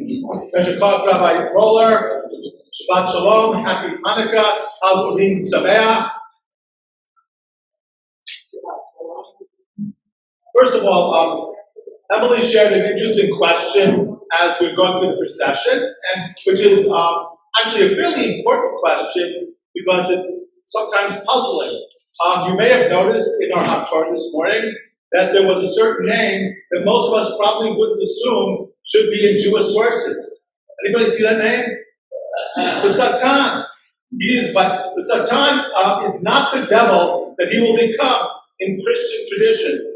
Rabbi Roller, Shabbat Shalom, Happy Hanukkah, Purim Sameach. First of all, Emily shared an interesting question as we're going through the procession, and which is actually a fairly important question because it's sometimes puzzling. You may have noticed in our Haftarah this morning that there was a certain name that most of us probably wouldn't assume should be in Jewish sources. Anybody see that name? The Satan. But the Satan is not the devil that he will become in Christian tradition.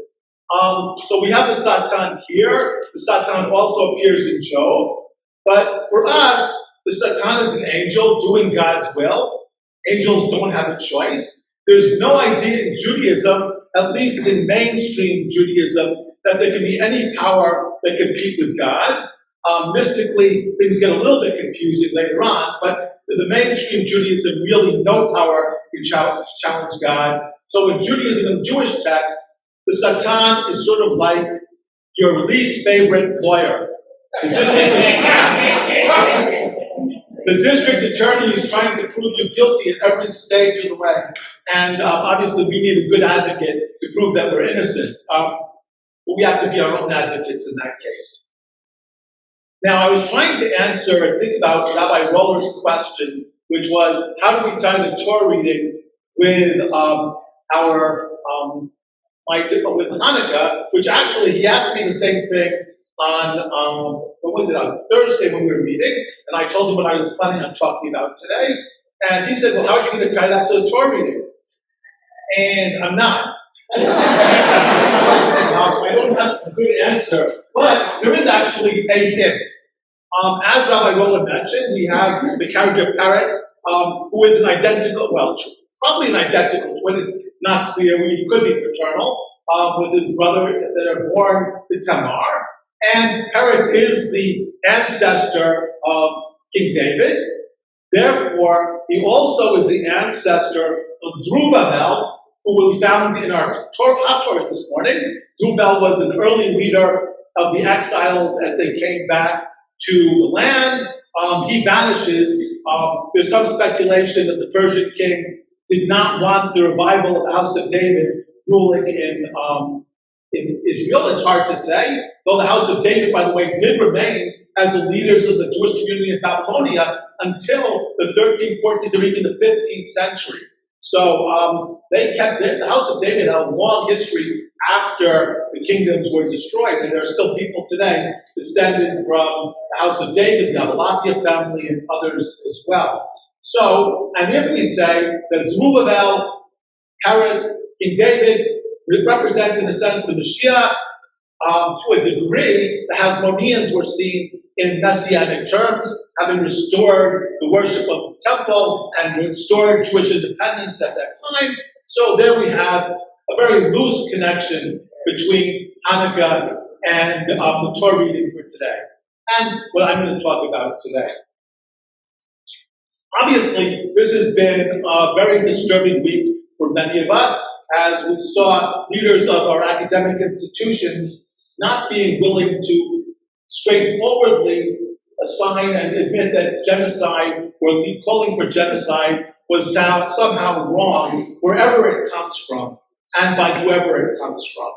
So we have the Satan here. The Satan also appears in Job. But for us, the Satan is an angel doing God's will. Angels don't have a choice. There's no idea in Judaism, at least in mainstream Judaism, that there can be any power that compete with God. Mystically, things get a little bit confusing later on, but the mainstream Judaism, really no power can challenge God. So in Judaism and Jewish texts, the Satan is sort of like your least favorite lawyer. The district attorney is trying to prove you guilty at every stage of the way. And obviously we need a good advocate to prove that we're innocent. But we have to be our own advocates in that case. Now, I was trying to answer and think about Rabbi Roller's question, which was, how do we tie the Torah reading with with Hanukkah, which actually he asked me the same thing on Thursday when we were meeting, and I told him what I was planning on talking about today, and he said, well, how are you going to tie that to the Torah reading? And I'm not. I don't have a good answer, but there is actually a hint. As Rabbi Roller mentioned, we have the character Peretz, who is probably an identical twin. It's not clear. He could be fraternal with his brother that are born to Tamar. And Peretz is the ancestor of King David. Therefore, he also is the ancestor of Zerubbabel, who we found in our Haftarah this morning. Zerubbabel was an early leader of the exiles as they came back to the land. He vanishes. There's some speculation that the Persian king did not want the revival of the House of David ruling in Israel. It's hard to say, though the House of David, by the way, did remain as the leaders of the Jewish community in Babylonia until the 13th, 14th, or even the 15th century. So the House of David had a long history after the kingdoms were destroyed, and there are still people today descended from the House of David, the Abalakia family, and others as well. So, and if we say that Zerubbabel, Peretz, King David represent, in a sense, the Mashiach, to a degree, the Hasmoneans were seen in messianic terms, having restored the worship of the temple and restored Jewish independence at that time. So there we have a very loose connection between Hanukkah and the Torah reading for today, and what I'm going to talk about today. Obviously, this has been a very disturbing week for many of us, as we saw leaders of our academic institutions not being willing to straightforwardly assign and admit that genocide, or calling for genocide, was somehow wrong wherever it comes from and by whoever it comes from.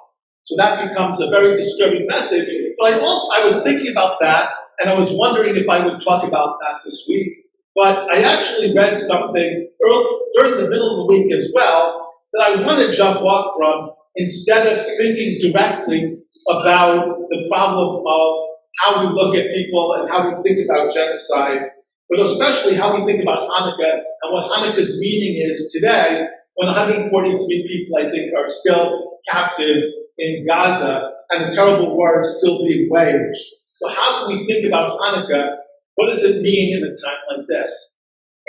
So that becomes a very disturbing message. But I was thinking about that, and I was wondering if I would talk about that this week. But I actually read something during the middle of the week as well that I want to jump off from, instead of thinking directly about the problem of how we look at people and how we think about genocide, but especially how we think about Hanukkah and what Hanukkah's meaning is today, when 143 people, I think, are still captive in Gaza and the terrible war is still being waged. So how can we think about Hanukkah? What does it mean in a time like this?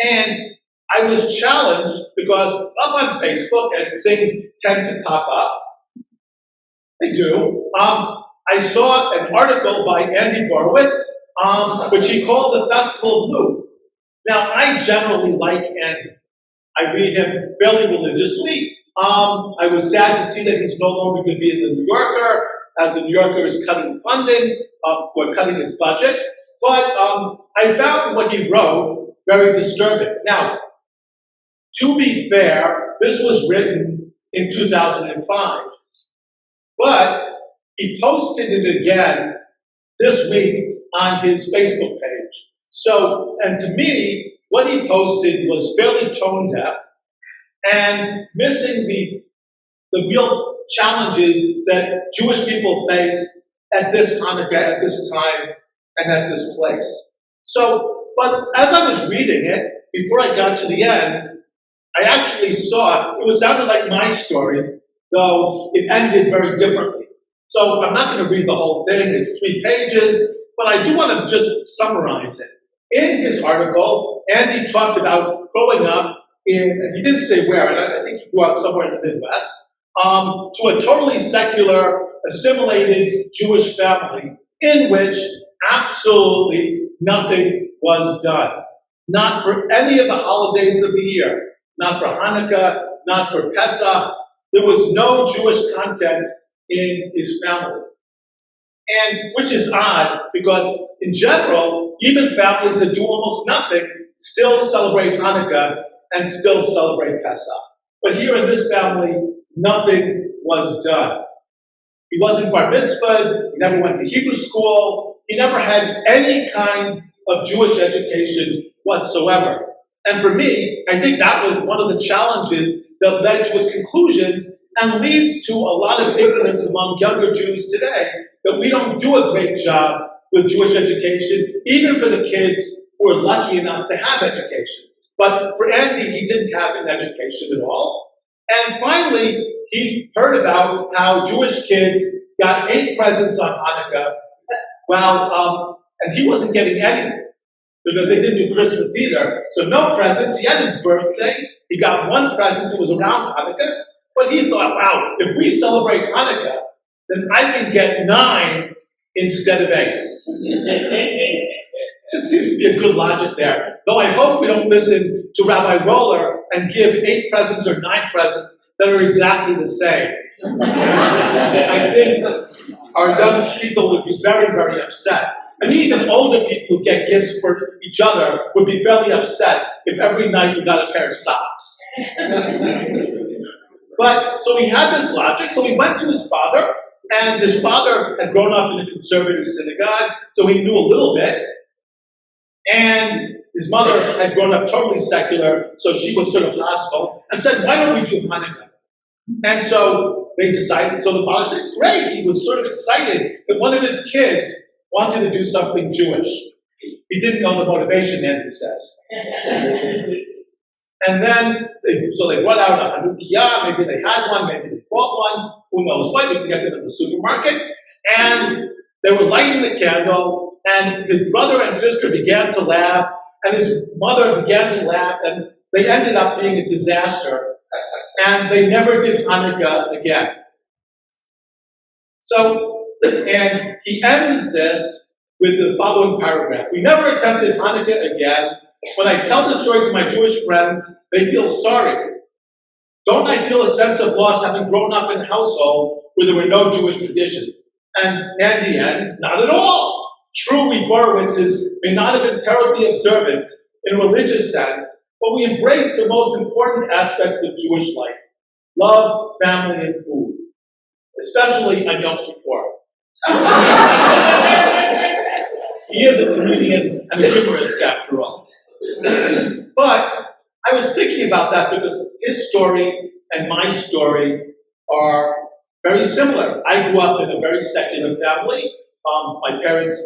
And I was challenged because up on Facebook, as things tend to pop up, they do, I saw an article by Andy Borowitz, which he called the Festival of Blue. Now, I generally like Andy. I read him fairly religiously. I was sad to see that he's no longer going to be in the New Yorker, as the New Yorker is cutting funding, or cutting its budget. But I found what he wrote very disturbing. Now, to be fair, this was written in 2005, but he posted it again this week on his Facebook page. So, and to me, what he posted was fairly tone deaf and missing the real challenges that Jewish people face at this Hanukkah, at this time, and at this place. So, but as I was reading it, before I got to the end, I actually saw it sounded like my story, though it ended very differently. So I'm not going to read the whole thing, it's 3 pages, but I do want to just summarize it. In his article, Andy talked about growing up in, and he didn't say where, and I think he grew up somewhere in the Midwest, to a totally secular, assimilated Jewish family in which absolutely nothing was done. Not for any of the holidays of the year. Not for Hanukkah, not for Pesach. There was no Jewish content in his family. And which is odd, because in general, even families that do almost nothing still celebrate Hanukkah and still celebrate Pesach. But here in this family, nothing was done. He wasn't bar mitzvahed, he never went to Hebrew school, he never had any kind of Jewish education whatsoever. And for me, I think that was one of the challenges that led to his conclusions and leads to a lot of ignorance among younger Jews today, that we don't do a great job with Jewish education, even for the kids who are lucky enough to have education. But for Andy, he didn't have an education at all. And finally, he heard about how Jewish kids got 8 presents on Hanukkah, and he wasn't getting anything, because they didn't do Christmas either. So no presents. He had his birthday. He got 1 present. It was around Hanukkah. But he thought, wow, if we celebrate Hanukkah, then I can get 9 instead of 8. It seems to be a good logic there. Though I hope we don't listen to Rabbi Roller and give 8 presents or 9 presents that are exactly the same. I think our young people would be very, very upset. And even older people who get gifts for each other would be fairly upset if every night you got a pair of socks. But, so he had this logic, so he went to his father, and his father had grown up in a conservative synagogue, so he knew a little bit. And his mother had grown up totally secular, so she was sort of hostile, and said, why don't we do Hanukkah? And so they decided, so the father said, great, he was sort of excited that one of his kids wanted to do something Jewish. He didn't know the motivation, Andy says. And then, they brought out a Hanukkah, maybe they had one, maybe they bought one, who knows what, you can get them in the supermarket. And they were lighting the candle, and his brother and sister began to laugh, and his mother began to laugh, and they ended up being a disaster. And they never did Hanukkah again. So, and he ends this with the following paragraph. We never attempted Hanukkah again. When I tell the story to my Jewish friends, they feel sorry. Don't I feel a sense of loss having grown up in a household where there were no Jewish traditions? And Andy ends, not at all. True, we Borowitzes may not have been terribly observant in a religious sense, but we embraced the most important aspects of Jewish life. Love, family, and food. Especially on Yom Kippur. He is a comedian and a humorist after all. But I was thinking about that because his story and my story are very similar. I grew up in a very secular family. My parents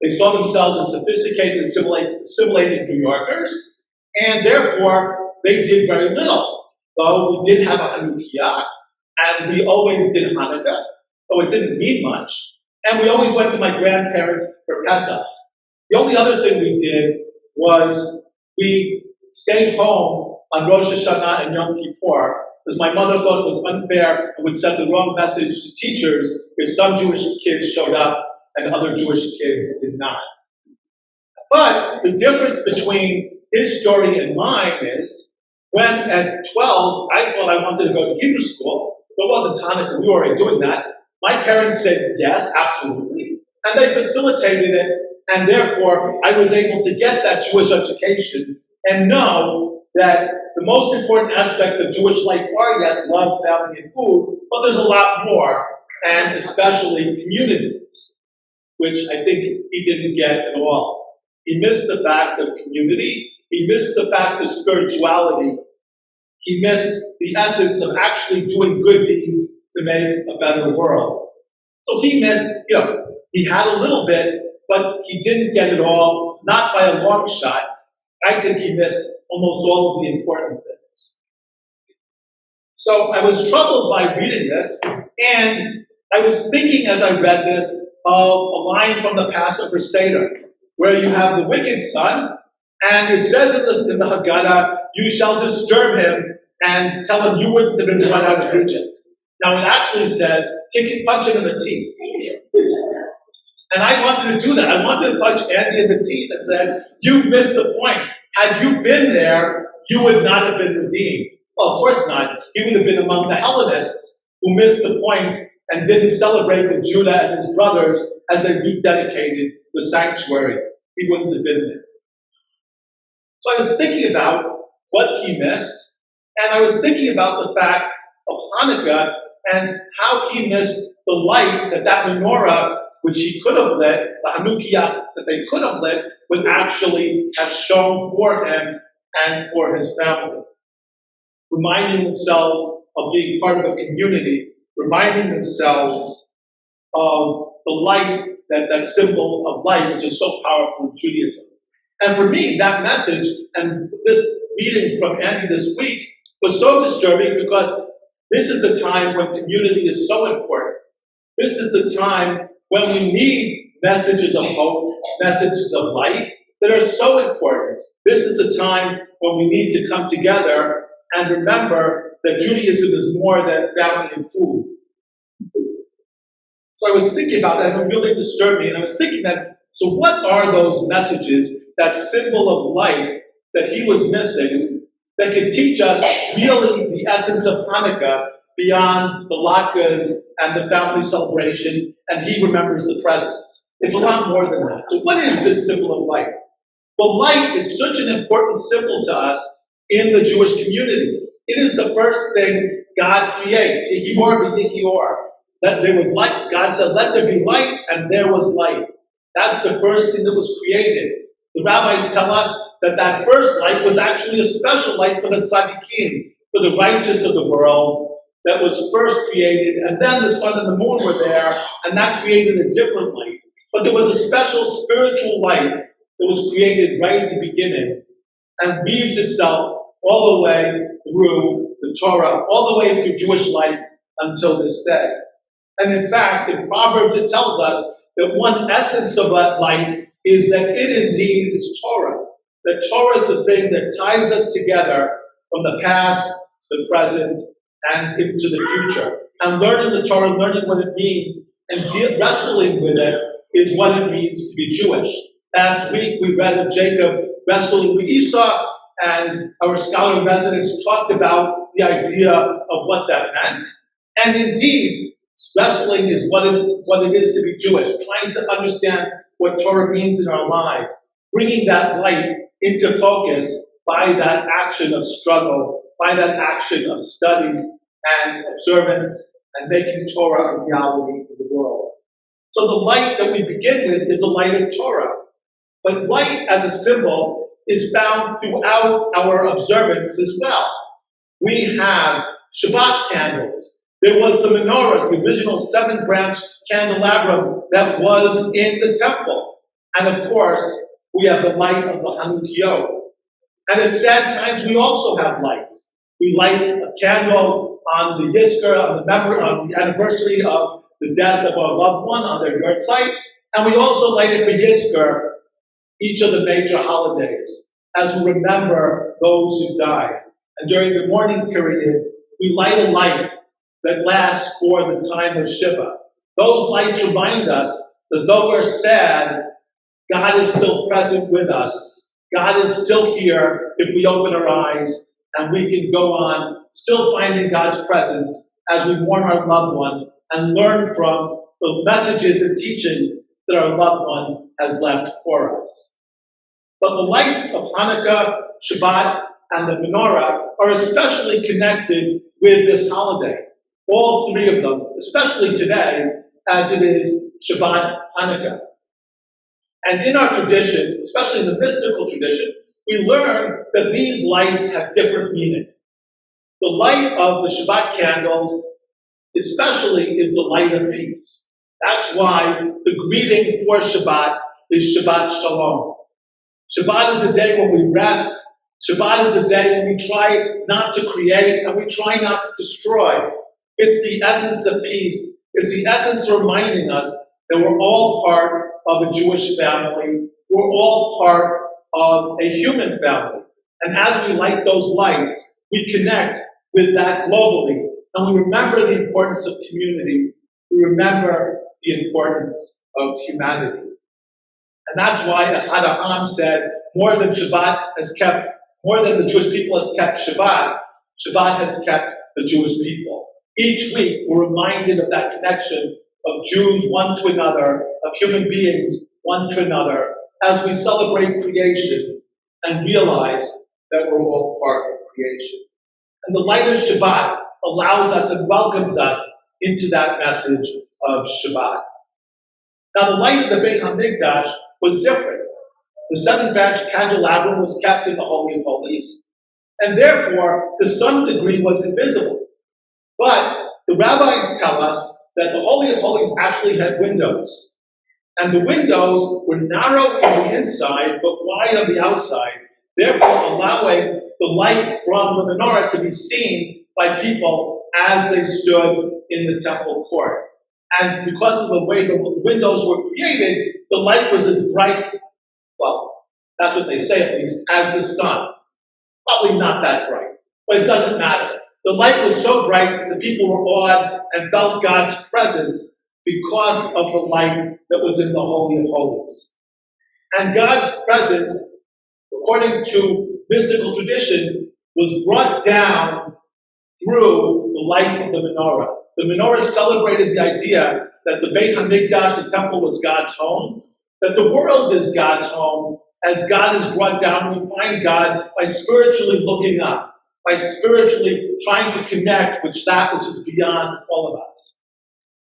they saw themselves as sophisticated, assimilated New Yorkers, and therefore they did very little. Though we did have a Hanukkah, and we always did Hanukkah, though it didn't mean much. And we always went to my grandparents for Pesach. The only other thing we did was we stayed home on Rosh Hashanah and Yom Kippur because my mother thought it was unfair and would send the wrong message to teachers if some Jewish kids showed up and other Jewish kids did not. But the difference between his story and mine is when at 12, I thought I wanted to go to Hebrew school. There wasn't Hanukkah, we were already doing that. My parents said, yes, absolutely. And they facilitated it, and therefore I was able to get that Jewish education and know that the most important aspects of Jewish life are, yes, love, family, and food, but there's a lot more, and especially community, which I think he didn't get at all. He missed the fact of community. He missed the fact of spirituality. He missed the essence of actually doing good deeds to make a better world. So he missed, he had a little bit, but he didn't get it all, not by a long shot. I think he missed almost all of the important things. So I was troubled by reading this, and I was thinking as I read this of a line from the Passover Seder, where you have the wicked son, and it says in the Haggadah, you shall disturb him and tell him you wouldn't have been run out of Egypt. Now it actually says, punch him in the teeth. And I wanted to do that. I wanted to punch Andy in the teeth and said, you missed the point. Had you been there, you would not have been redeemed. Well, of course not. He would have been among the Hellenists who missed the point and didn't celebrate with Judah and his brothers as they rededicated the sanctuary. He wouldn't have been there. So I was thinking about what he missed, and I was thinking about the fact of Hanukkah and how he missed the light that menorah, which he could have lit, the Hanukkah that they could have lit, would actually have shown for him and for his family. Reminding themselves of being part of a community, reminding themselves of the light, that symbol of light, which is so powerful in Judaism. And for me, that message and this reading from Andy this week was so disturbing because this is the time when community is so important. This is the time when we need messages of hope, messages of light that are so important. This is the time when we need to come together and remember that Judaism is more than family and food. So I was thinking about that, and it really disturbed me. And I was thinking that, so what are those messages, that symbol of light that he was missing, that could teach us really the essence of Hanukkah beyond the latkes and the family celebration, and he remembers the presents? It's a lot more than that. So what is this symbol of light? Well, light is such an important symbol to us in the Jewish community. It is the first thing God creates. That there was light. God said, let there be light, and there was light. That's the first thing that was created. The rabbis tell us that first light was actually a special light for the tzaddikim, for the righteous of the world, that was first created, and then the sun and the moon were there, and that created a different light. But there was a special spiritual light that was created right at the beginning, and weaves itself all the way through the Torah, all the way through Jewish life until this day. And in fact, in Proverbs it tells us that one essence of that light is that it indeed is Torah. That Torah is the thing that ties us together from the past to the present and into the future. And learning the Torah, learning what it means, and wrestling with it is what it means to be Jewish. Last week we read of Jacob wrestling with Esau, and our scholar in residence talked about the idea of what that meant. And indeed, wrestling is what it is to be Jewish, trying to understand what Torah means in our lives, bringing that light into focus by that action of struggle, by that action of study and observance, and making Torah a reality in the world. So the light that we begin with is the light of Torah. But light as a symbol is found throughout our observance as well. We have Shabbat candles. There was the menorah, the original 7-branch candelabrum that was in the temple. And of course, we have the light of the Hanukkah. And at sad times, we also have lights. We light a candle on the Yizkor, on the anniversary of the death of our loved one on their yard site. And we also light it for Yizkor, each of the major holidays, as we remember those who died. And during the mourning period, we light a light that lasts for the time of Shiva. Those lights remind us that though we're sad, God is still present with us. God is still here if we open our eyes, and we can go on still finding God's presence as we mourn our loved one and learn from the messages and teachings that our loved one has left for us. But the lights of Hanukkah, Shabbat, and the menorah are especially connected with this holiday. All three of them, especially today, as it is Shabbat, Hanukkah. And in our tradition, especially in the mystical tradition, we learn that these lights have different meaning. The light of the Shabbat candles especially is the light of peace. That's why the greeting for Shabbat is Shabbat Shalom. Shabbat is the day when we rest. Shabbat is the day when we try not to create and we try not to destroy. It's the essence of peace. It's the essence of reminding us that we're all part of a Jewish family. We're all part of a human family. And as we light those lights, we connect with that globally. And we remember the importance of community. We remember the importance of humanity. And that's why Echad Ha'am said, more than the Jewish people has kept Shabbat, Shabbat has kept the Jewish people. Each week, we're reminded of that connection of Jews one to another, of human beings one to another, as we celebrate creation and realize that we're all part of creation. And the light of Shabbat allows us and welcomes us into that message of Shabbat. Now, the light of the Beit HaMikdash was different. The seven-branch candelabrum was kept in the Holy of Holies, and therefore, to some degree, was invisible. But the rabbis tell us that the Holy of Holies actually had windows. And the windows were narrow on the inside, but wide on the outside, therefore allowing the light from the menorah to be seen by people as they stood in the temple court. And because of the way the windows were created, the light was as bright, well, that's what they say at least, as the sun. Probably not that bright, but it doesn't matter. The light was so bright that the people were awed and felt God's presence because of the light that was in the Holy of Holies. And God's presence, according to mystical tradition, was brought down through the light of the menorah. The menorah celebrated the idea that the Beit HaMikdash, the temple, was God's home, that the world is God's home. As God is brought down, we find God by spiritually looking up, by spiritually trying to connect with that which is beyond all of us.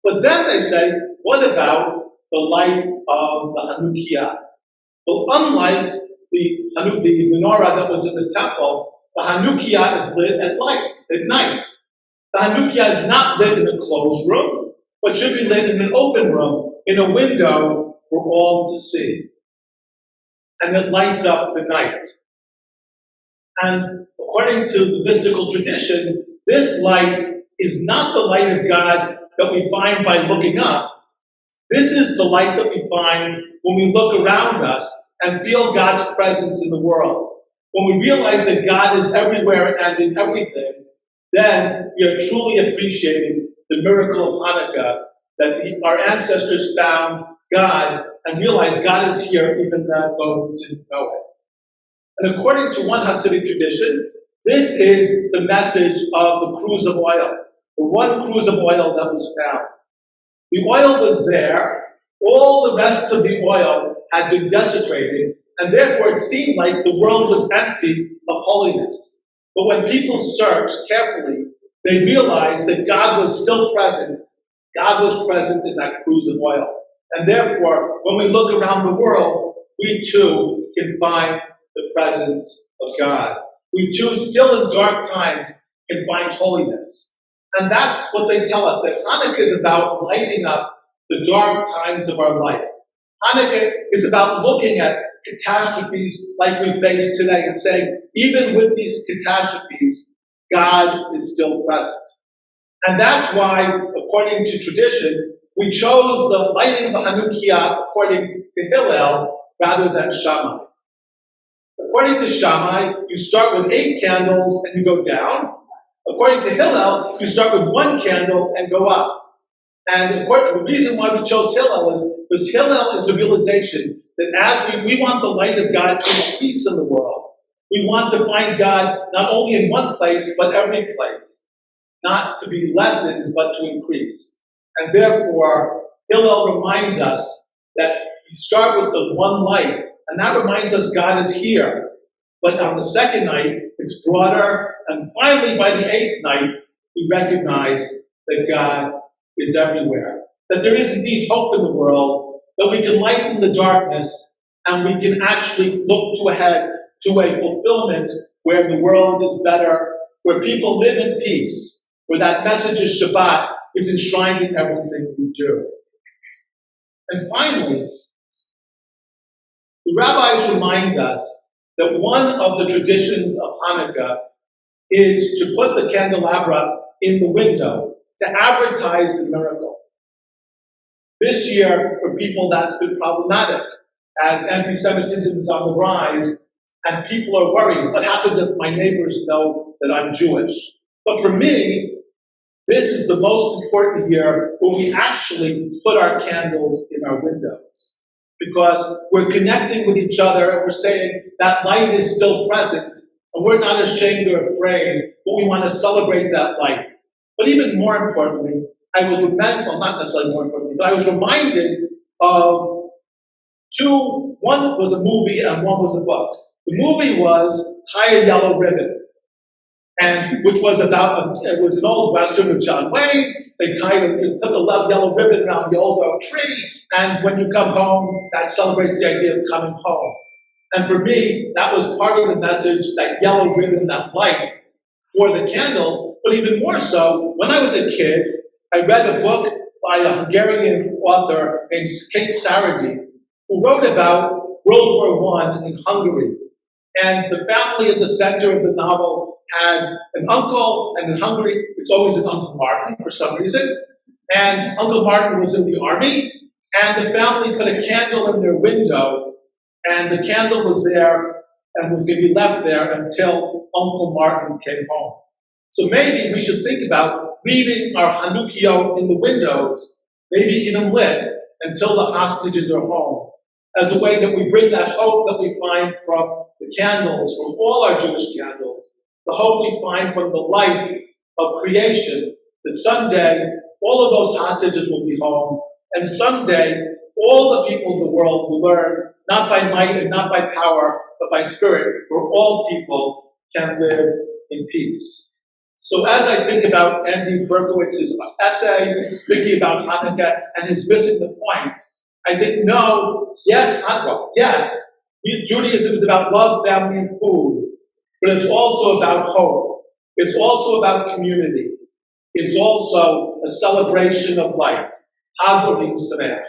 But then they say, what about the light of the Hanukkah? Well, unlike the menorah that was in the temple, the Hanukkah is lit at night. The Hanukkah is not lit in a closed room, but should be lit in an open room, in a window for all to see. And it lights up the night. And according to the mystical tradition, this light is not the light of God that we find by looking up. This is the light that we find when we look around us and feel God's presence in the world. When we realize that God is everywhere and in everything, then we are truly appreciating the miracle of Hanukkah, that our ancestors found God and realized God is here even though we didn't know it. And according to one Hasidic tradition, this is the message of the cruse of oil, the one cruse of oil that was found. The oil was there, all the rest of the oil had been desecrated, and therefore it seemed like the world was empty of holiness. But when people searched carefully, they realized that God was still present. God was present in that cruse of oil. And therefore, when we look around the world, we too can find the presence of God. We too, still in dark times, can find holiness. And that's what they tell us, that Hanukkah is about lighting up the dark times of our life. Hanukkah is about looking at catastrophes like we face today and saying, even with these catastrophes, God is still present. And that's why, according to tradition, we chose the lighting of the Hanukkah according to Hillel rather than Shammai. According to Shammai, you start with 8 candles and you go down. According to Hillel, you start with 1 candle and go up. And the reason why we chose Hillel is because Hillel is the realization that as we want the light of God to increase in the world. We want to find God not only in one place, but every place. Not to be lessened, but to increase. And therefore, Hillel reminds us that we start with the one light, and that reminds us God is here. But on the second night, it's broader, and finally by the eighth night, we recognize that God is everywhere. That there is indeed hope in the world, that we can lighten the darkness, and we can actually look ahead to a fulfillment where the world is better, where people live in peace, where that message of Shabbat is enshrined in everything we do. And finally, the rabbis remind us that one of the traditions of Hanukkah is to put the candelabra in the window to advertise the miracle. This year, for people, that's been problematic, as anti-Semitism is on the rise, and people are worried, what happens if my neighbors know that I'm Jewish? But for me, this is the most important year when we actually put our candles in our windows. Because we're connecting with each other, and we're saying that light is still present, and we're not ashamed or afraid, but we want to celebrate that light. But even more importantly, I was reminded, well, not necessarily more importantly, but I was reminded of two, one was a movie and one was a book. The movie was Tie a Yellow Ribbon, and which was about, it was an old Western with John Wayne. They put the yellow ribbon around the old oak tree, and when you come home, that celebrates the idea of coming home. And for me, that was part of the message, that yellow ribbon, that light for the candles. But even more so, when I was a kid, I read a book by a Hungarian author named Kate Saradi, who wrote about World War I in Hungary. And the family at the center of the novel had an uncle, and in Hungary, it's always an Uncle Martin for some reason. And Uncle Martin was in the army, and the family put a candle in their window, and the candle was there and was going to be left there until Uncle Martin came home. So maybe we should think about leaving our Hanukkah in the windows, maybe even lit, until the hostages are home, as a way that we bring that hope that we find from the candles, from all our Jewish candles, the hope we find from the light of creation, that someday all of those hostages will be home, and someday all the people of the world will learn, not by might and not by power, but by spirit, where all people can live in peace. So as I think about Andy Berkowitz's essay, thinking about Hanukkah and his missing the point, I think, no, yes, Hanukkah, yes, Judaism is about love, family, and food, but it's also about hope. It's also about community. It's also a celebration of life. Hag Olim Sameach.